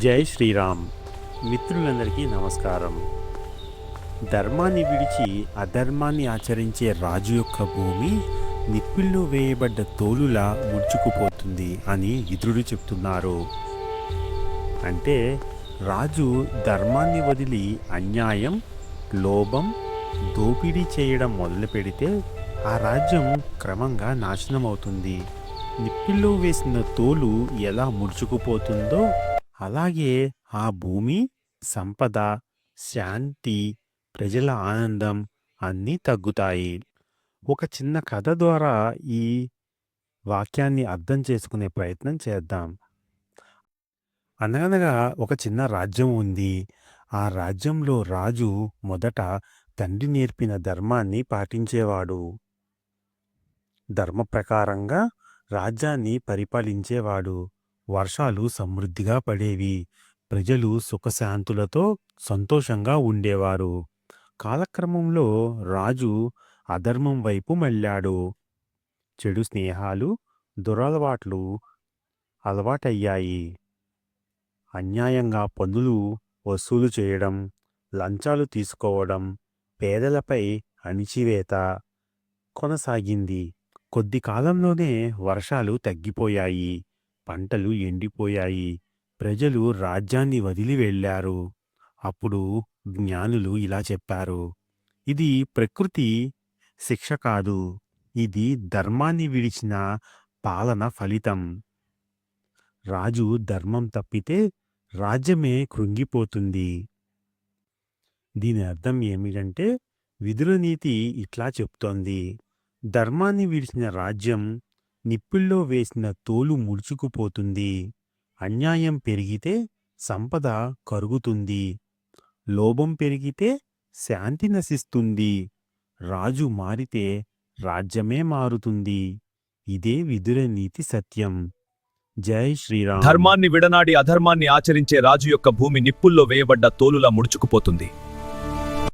జై శ్రీరామ్. మిత్రులందరికీ నమస్కారం. ధర్మాన్ని విడిచి అధర్మాన్ని ఆచరించే రాజు యొక్క భూమి నిప్పుల్లో వేయబడ్డ తోలులా ముడుచుకుపోతుంది అని విదురుడు చెప్తున్నారు. అంటే రాజు ధర్మాన్ని వదిలి అన్యాయం, లోభం, దోపిడీ చేయడం మొదలు పెడితే ఆ రాజ్యం క్రమంగా నాశనం అవుతుంది. నిప్పుల్లో వేసిన తోలు ఎలా ముడుచుకుపోతుందో అలాగే ఆ భూమి, సంపద, శాంతి, ప్రజల ఆనందం అన్నీ తగ్గుతాయి. ఒక చిన్న కథ ద్వారా ఈ వాక్యాన్ని అర్థం చేసుకునే ప్రయత్నం చేద్దాం. అనగనగా ఒక చిన్న రాజ్యం ఉంది. ఆ రాజ్యంలో రాజు మొదట తండ్రి నేర్పిన ధర్మాన్ని పాటించేవాడు. ధర్మ ప్రకారంగా రాజ్యాన్ని పరిపాలించేవాడు. వర్షాలు సమృద్ధిగా పడేవి. ప్రజలు సుఖశాంతులతో సంతోషంగా ఉండేవారు. కాలక్రమంలో రాజు అధర్మం వైపు మళ్ళాడు. చెడు స్నేహాలు, దురలవాట్లు అలవాటయ్యాయి. అన్యాయంగా పన్నులు వసూలు చేయడం, లంచాలు తీసుకోవడం, పేదలపై అణిచివేత కొనసాగింది. కొద్ది కాలంలోనే వర్షాలు తగ్గిపోయాయి. పంటలు ఎండిపోయాయి. ప్రజలు రాజ్యాన్ని వదిలి వెళ్ళారు. అప్పుడు జ్ఞానులు ఇలా చెప్పారు: ఇది ప్రకృతి శిక్ష కాదు, ఇది ధర్మాన్ని విడిచిన పాలన ఫలితం. రాజు ధర్మం తప్పితే రాజ్యమే కృంగిపోతుంది. దీని అర్థం ఏమిటంటే విదుర నీతి ఇట్లా చెప్తోంది: ధర్మాన్ని విడిచిన రాజ్యం నిప్పుల్లో వేసిన తోలు ముడుచుకుపోతుంది. అన్యాయం పెరిగితే సంపద కరుగుతుంది. లోభం పెరిగితే శాంతి నశిస్తుంది. రాజు మారితే రాజ్యమే మారుతుంది. ఇదే విదుర నీతి సత్యం. జై శ్రీరామ్. ధర్మాన్ని విడనాడి అధర్మాన్ని ఆచరించే రాజు యొక్క భూమి నిప్పుల్లో వేయబడ్డ తోలులా ముడుచుకుపోతుంది.